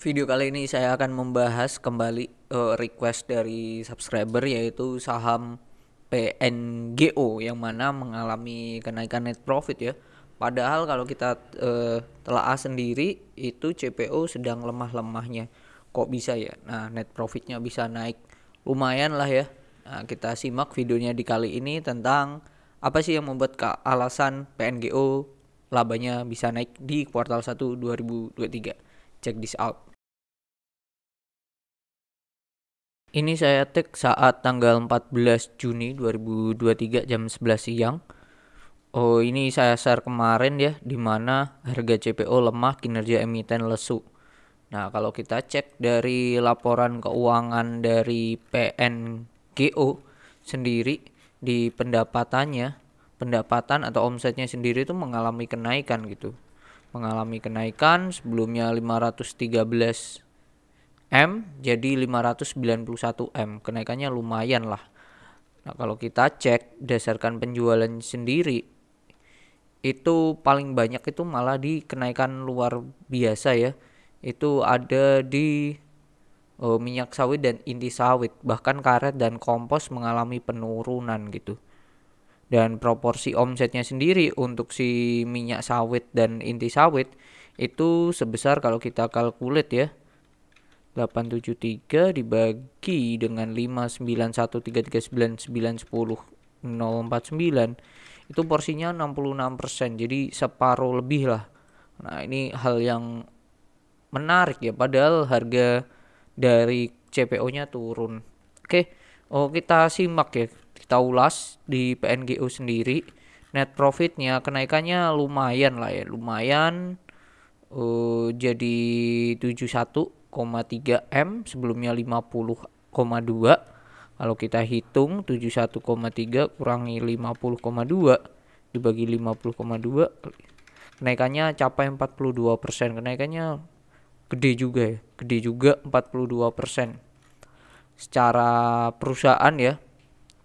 Video kali ini saya akan membahas kembali request dari subscriber, yaitu saham PNGO yang mana mengalami kenaikan net profit ya. Padahal kalau kita telaah sendiri itu CPO sedang lemah-lemahnya. Kok bisa ya? Nah, net profitnya bisa naik lumayan lah ya. Nah, kita simak videonya di kali ini tentang apa sih yang membuat alasan PNGO labanya bisa naik di kuartal 1 2023. Check this out. Ini saya tag saat tanggal 14 Juni 2023 jam 11 siang. Oh, ini saya share kemarin ya, di mana harga CPO lemah, kinerja emiten lesu. Nah, kalau kita cek dari laporan keuangan dari PNGO sendiri, di pendapatan atau omsetnya sendiri itu mengalami kenaikan gitu. Mengalami kenaikan, sebelumnya 513 M jadi 591 M. Kenaikannya lumayan lah. Nah, kalau kita cek berdasarkan penjualan sendiri, itu paling banyak itu malah di kenaikan luar biasa ya. Itu ada di minyak sawit dan inti sawit. Bahkan karet dan kompos mengalami penurunan gitu. Dan proporsi omsetnya sendiri untuk si minyak sawit dan inti sawit itu sebesar, kalau kita kalkulat ya, 873 dibagi dengan 59133991049 itu porsinya 66%, jadi separuh lebih lah. Nah, ini hal yang menarik ya, padahal harga dari CPO-nya turun. Oke, kita simak ya, kita ulas di PNGO sendiri. Net profitnya kenaikannya lumayan lah ya, lumayan. Jadi 71,3 M, sebelumnya 50,2. Kalau kita hitung 71,3 kurangi 50,2 dibagi 50,2, kenaikannya capai 42%. Kenaikannya gede juga ya, gede juga 42% secara perusahaan ya.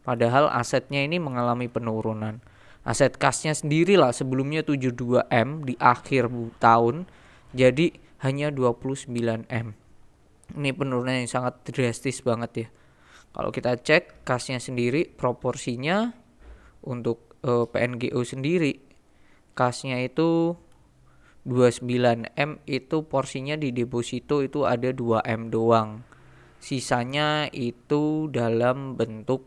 Padahal asetnya ini mengalami penurunan. Aset kasnya sendiri lah, sebelumnya 72 M di akhir tahun jadi hanya 29 M. Ini penurunan yang sangat drastis banget ya. Kalau kita cek kasnya sendiri, proporsinya untuk PNGO sendiri, kasnya itu 29 M, itu porsinya di deposito itu ada 2 M doang. Sisanya itu dalam bentuk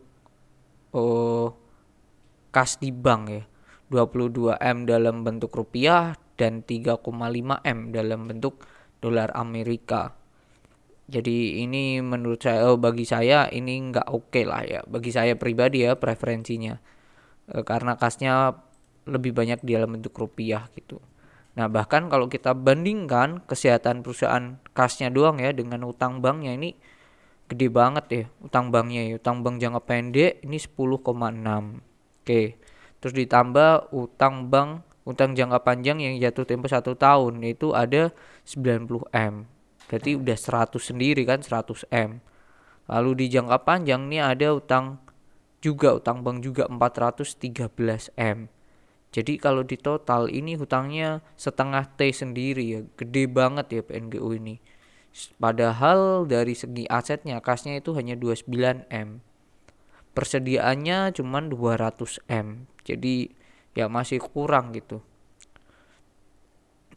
kas di bank ya. 22 M dalam bentuk rupiah dan 3,5 M dalam bentuk dolar Amerika. Jadi ini menurut saya, bagi saya ini nggak oke lah ya. Bagi saya pribadi ya, preferensinya. Karena kasnya lebih banyak di dalam bentuk rupiah gitu. Nah, bahkan kalau kita bandingkan kesehatan perusahaan kasnya doang ya dengan utang banknya, ini gede banget ya utang banknya ya. Utang bank jangka pendek ini 10,6. Oke. Terus ditambah utang jangka panjang yang jatuh tempo 1 tahun, yaitu ada 90 M. Berarti udah 100 sendiri kan, 100 M. Lalu di jangka panjang nih ada utang bank juga 413 M. Jadi kalau di total ini hutangnya setengah T sendiri ya. Gede banget ya PNGO ini. Padahal dari segi asetnya, kasnya itu hanya 29 M. Persediaannya cuma 200 M. Jadi ya masih kurang gitu.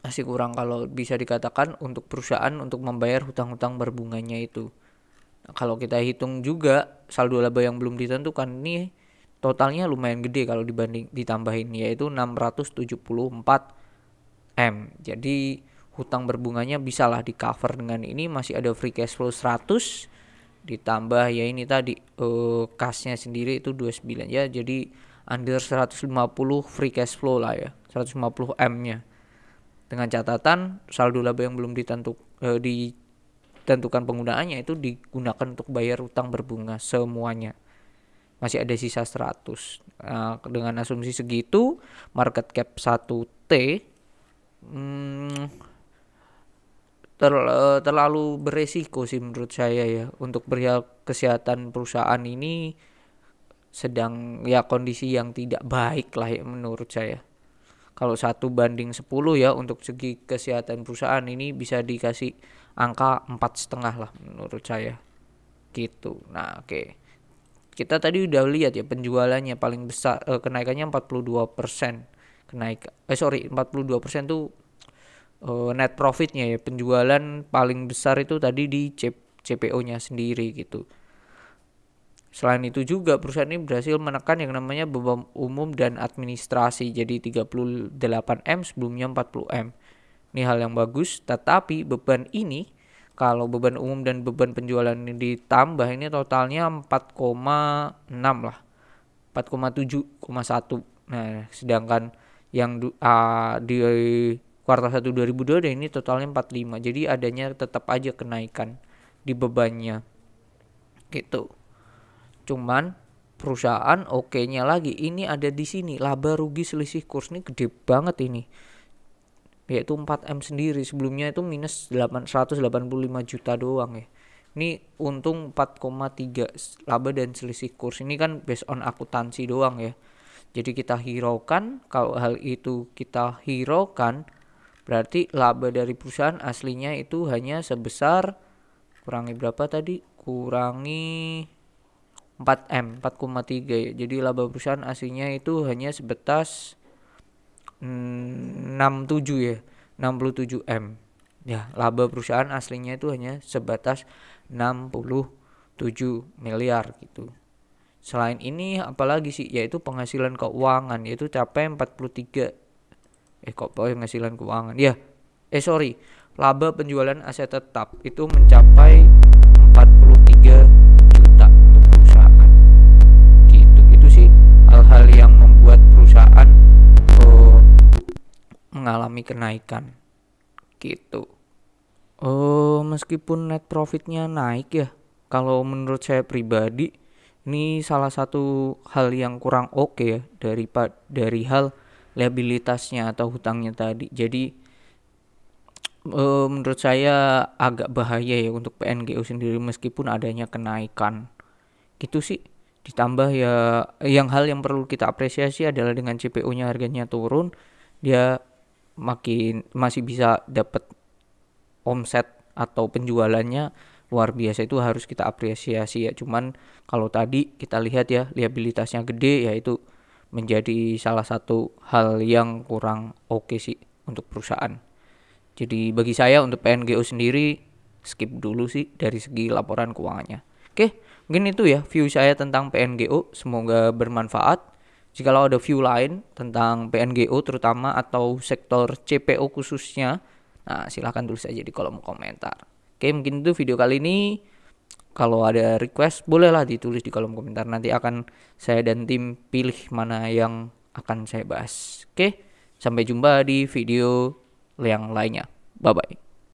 Masih kurang kalau bisa dikatakan untuk perusahaan untuk membayar hutang-hutang berbunganya itu. Nah, kalau kita hitung juga saldo laba yang belum ditentukan ini totalnya lumayan gede kalau ditambahin, yaitu 674 M. Jadi hutang berbunganya bisalah di cover dengan ini. Masih ada free cash flow 100 ditambah ya ini tadi kasnya sendiri itu 29 ya, jadi under 150 free cash flow lah ya, 150 M nya. Dengan catatan saldo laba yang belum ditentukan penggunaannya itu digunakan untuk bayar utang berbunga semuanya. Masih ada sisa 100. Nah, dengan asumsi segitu, market cap 1T terlalu beresiko sih menurut saya ya. Untuk perihal kesehatan perusahaan ini sedang ya kondisi yang tidak baik lah ya menurut saya. Kalau 1 banding 10 ya untuk segi kesehatan perusahaan ini bisa dikasih angka 4,5 lah menurut saya gitu. Nah, oke. Kita tadi udah lihat ya penjualannya paling besar, kenaikannya 42%. 42% tuh net profitnya ya. Penjualan paling besar itu tadi di CPO-nya sendiri gitu. Selain itu juga perusahaan ini berhasil menekan yang namanya beban umum dan administrasi jadi 38M sebelumnya 40M. Ini hal yang bagus, tetapi beban ini kalau beban umum dan beban penjualan ini ditambah ini totalnya 4,6 lah. 4,7,1. Nah, sedangkan yang di kuartal 1 2022 ini totalnya 45. Jadi adanya tetap aja kenaikan di bebannya. Gitu. Cuman perusahaan oke-nya lagi ini ada di sini, laba rugi selisih kurs ini gede banget ini. Yaitu 4M sendiri, sebelumnya itu minus 185 juta doang ya. Ini untung 4,3 laba dan selisih kurs. Ini kan based on akuntansi doang ya. Jadi kita hiraukan, kalau hal itu kita hiraukan berarti laba dari perusahaan aslinya itu hanya sebesar kurangi berapa tadi? Kurangi 4M, 4,3 ya. Jadi laba perusahaan aslinya itu hanya sebatas 67 ya, 67M. Ya, laba perusahaan aslinya itu hanya sebatas 67 miliar gitu. Selain ini apalagi sih, yaitu penghasilan keuangan yaitu capai 43 penghasilan keuangan. Ya. Laba penjualan aset tetap itu mencapai 43 juta untuk perusahaan. Gitu. Itu sih hal-hal yang membuat perusahaan mengalami kenaikan. Gitu. Meskipun net profitnya naik ya, kalau menurut saya pribadi ini salah satu hal yang kurang oke ya dari hal liabilitasnya atau hutangnya tadi. Jadi menurut saya agak bahaya ya untuk PNGO sendiri meskipun adanya kenaikan. Gitu sih. Ditambah ya hal yang perlu kita apresiasi adalah dengan CPO-nya harganya turun, dia masih bisa dapat omset atau penjualannya luar biasa, itu harus kita apresiasi ya. Cuman kalau tadi kita lihat ya liabilitasnya gede, ya itu menjadi salah satu hal yang kurang oke sih untuk perusahaan. Jadi bagi saya untuk PNGO sendiri skip dulu sih dari segi laporan keuangannya. Oke, mungkin itu ya view saya tentang PNGO, semoga bermanfaat. Jikalau ada view lain tentang PNGO terutama atau sektor CPO khususnya, nah silahkan tulis aja di kolom komentar. Oke, mungkin itu video kali ini. Kalau ada request bolehlah ditulis di kolom komentar. Nanti akan saya dan tim pilih mana yang akan saya bahas. Oke, sampai jumpa di video yang lainnya. Bye-bye.